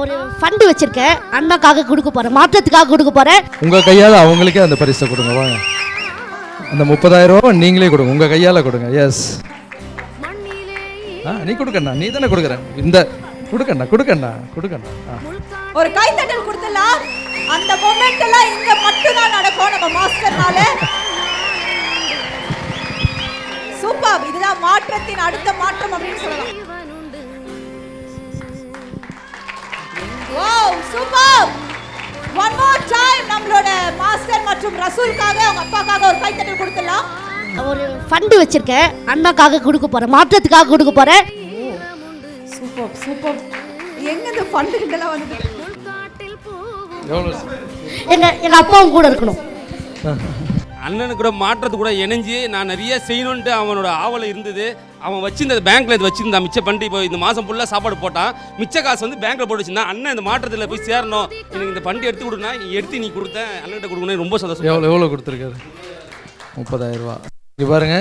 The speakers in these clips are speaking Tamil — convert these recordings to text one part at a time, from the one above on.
ஒரு ஃபண்டு வச்சிருக்கேன், அண்ணாக்காக கொடுக்க போறேன், மாற்றத்துக்காக கொடுக்க போறேன். உங்க கையால அவங்களுக்கே அந்த பரிசை கொடுங்க. வாங்க, அந்த 30,000 ரூபா நீங்களே கொடுங்க, உங்க கையால கொடுங்க. எஸ், நீ கொடுக்கண்ணா, நீ தானே கொடுக்குற. இந்த கொடுக்கண்ணா கொடுக்கண்ணா கொடுக்கண்ணா. ஒரு கைத்தட்டல் கொடுத்துலாம். அந்த மொமெண்ட் எல்லாம் இங்க மட்டும் தான் நடக்கும் நம்ம மாஸ்டர்னால. சூப்பர், இதுதான் மாற்றத்தின் அடுத்த மாற்றம் அப்படின்னு சொல்லலாம். Wow, super. One more time நம்மளோட மாஸ்டர் மற்றும் ரசூலுக்காக அவங்க அப்பாக்காக ஒரு கைத்தட்டல் கொடுத்துலாம். ஒரு ஃபண்டு வச்சிருக்கேன், அண்ணாக்காக கொடுக்க போறேன், மாற்றத்துக்காக கொடுக்க போறேன். Super super. எங்க இந்த ஃபண்டு கிட்டலாம் வந்து எங்க அப்பாவும் கூட இருக்கணும். அண்ணனுக்கு கூட மாற்றத்துக்கு கூட இணைஞ்சு நான் நிறைய செய்யணுன்ட்டு அவனோட ஆவலை இருந்தது. அவன் வச்சிருந்த பேங்க்ல இது வச்சிருந்தான் மிச்சம் பண்ணிட்டு இப்போ இந்த மாதம் ஃபுல்லாக சாப்பாடு போட்டான். மிச்ச காசு வந்து பேங்க்ல போட்டு வச்சிருந்தான். அண்ணன் இந்த மாற்றத்தில் போய் சேரணும், எனக்கு இந்த ஃபண்டு எடுத்து கொடுனா எடுத்து நீ கொடுத்தேன், அண்ணன்கிட்ட கொடுக்கணும், ரொம்ப சந்தோஷம். எவ்வளோ கொடுத்துருக்காரு? 30,000 ரூபா. இது பாருங்க,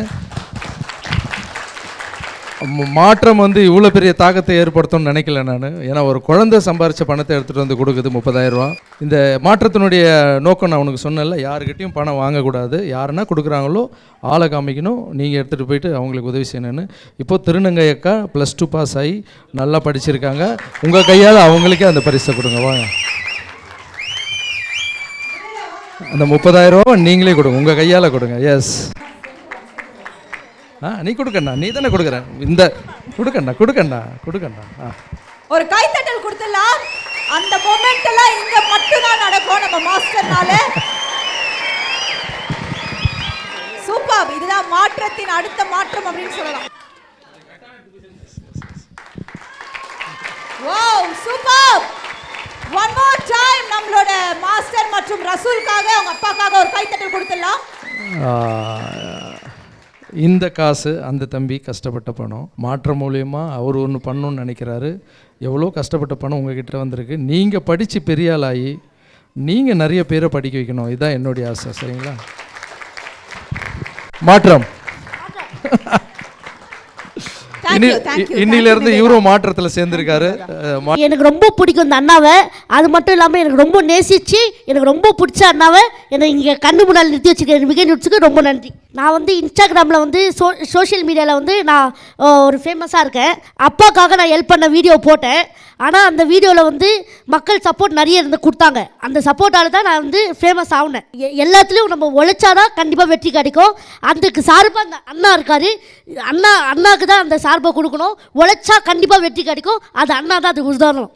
மாற்றம் வந்து இவ்வளோ பெரிய தாக்கத்தை ஏற்படுத்தும்னு நினைக்கல நான். ஏன்னா ஒரு குழந்தை சம்பாரித்த பணத்தை எடுத்துகிட்டு வந்து கொடுக்குது 30,000 ரூபா. இந்த மாற்றத்தினுடைய நோக்கம் நான் உனக்கு சொன்னேன்ல, யாருக்கிட்டையும் பணம் வாங்கக்கூடாது, யாருன்னா கொடுக்குறாங்களோ ஆளை காமிக்கணும், நீங்கள் எடுத்துகிட்டு போயிட்டு அவங்களுக்கு உதவி செய்யணும்னு. இப்போது திருநங்கை அக்கா +2 பாஸ் ஆகி நல்லா படிச்சிருக்காங்க. உங்கள் கையால் அவங்களுக்கே அந்த பரிசை கொடுங்க. வாங்க, அந்த 30,000 ரூபா நீங்களே கொடுங்க, உங்கள் கையால் கொடுங்க. எஸ், நீ கொடுக்கண்ணா, நீ தானே கொடுக்குற. இந்த கொடுக்கண்ணா கொடுக்கண்ணா கொடுக்கண்ணா. ஒரு கைத்தட்டல் கொடுத்துலாம். அந்த மொமெண்ட் எல்லாம் இங்க மட்டும் தான் நடக்கும் நம்ம மாஸ்டர்னால. சூப்பர், இதுதான் மாற்றத்தின் அடுத்த மாற்றம் அப்படின்னு சொல்லலாம். Wow, super. One more time நம்மளோட மாஸ்டர் மற்றும் ரசூலுக்காக அவங்க அப்பாக்காக ஒரு கைத்தட்டல் கொடுத்துலாம். இந்த காசு அந்த தம்பி கஷ்டப்பட்ட பணம். மாற்றம் மூலியமாக அவர் ஒன்று பண்ணணும்னு நினைக்கிறாரு. எவ்வளோ கஷ்டப்பட்ட பணம் உங்ககிட்ட வந்திருக்கு. நீங்கள் படித்து பெரிய ஆளாகி நீங்கள் நிறைய பேரை படிக்க வைக்கணும், இதுதான் என்னுடைய ஆசை. சரிங்களா? மாற்றம். இன்னிலிருந்து இவரும் மாற்றத்தில் சேர்ந்திருக்காரு. எனக்கு ரொம்ப பிடிக்கும் இந்த அண்ணாவை. அது மட்டும் இல்லாமல் எனக்கு ரொம்ப நேசிச்சு எனக்கு ரொம்ப பிடிச்ச அண்ணாவை என்னை இங்கே கண்ணு முன்னால் நிறுத்தி வச்சுருக்கேன். மிக நிறுத்துக்கு ரொம்ப நன்றி. நான் வந்து இன்ஸ்டாகிராமில் வந்து சோஷியல் மீடியாவில் வந்து நான் ஒரு ஃபேமஸாக இருக்கேன். அப்பாக்காக நான் ஹெல்ப் பண்ண வீடியோ போட்டேன். ஆனால் அந்த வீடியோவில் வந்து மக்கள் சப்போர்ட் நிறைய இருந்து கொடுத்தாங்க. அந்த சப்போர்ட்டால் தான் நான் வந்து ஃபேமஸ் ஆகினேன். எல்லாத்துலேயும் நம்ம உழைச்சாதான் கண்டிப்பாக வெற்றி கிடைக்கும். அதுக்கு சார்பாக அந்த அண்ணா இருக்கார். அண்ணாவுக்கு தான் அந்த சார்பை கொடுக்கணும். உழைச்சா கண்டிப்பாக வெற்றி கிடைக்கும். அது அண்ணா தான் அதுக்கு உதாரணம்.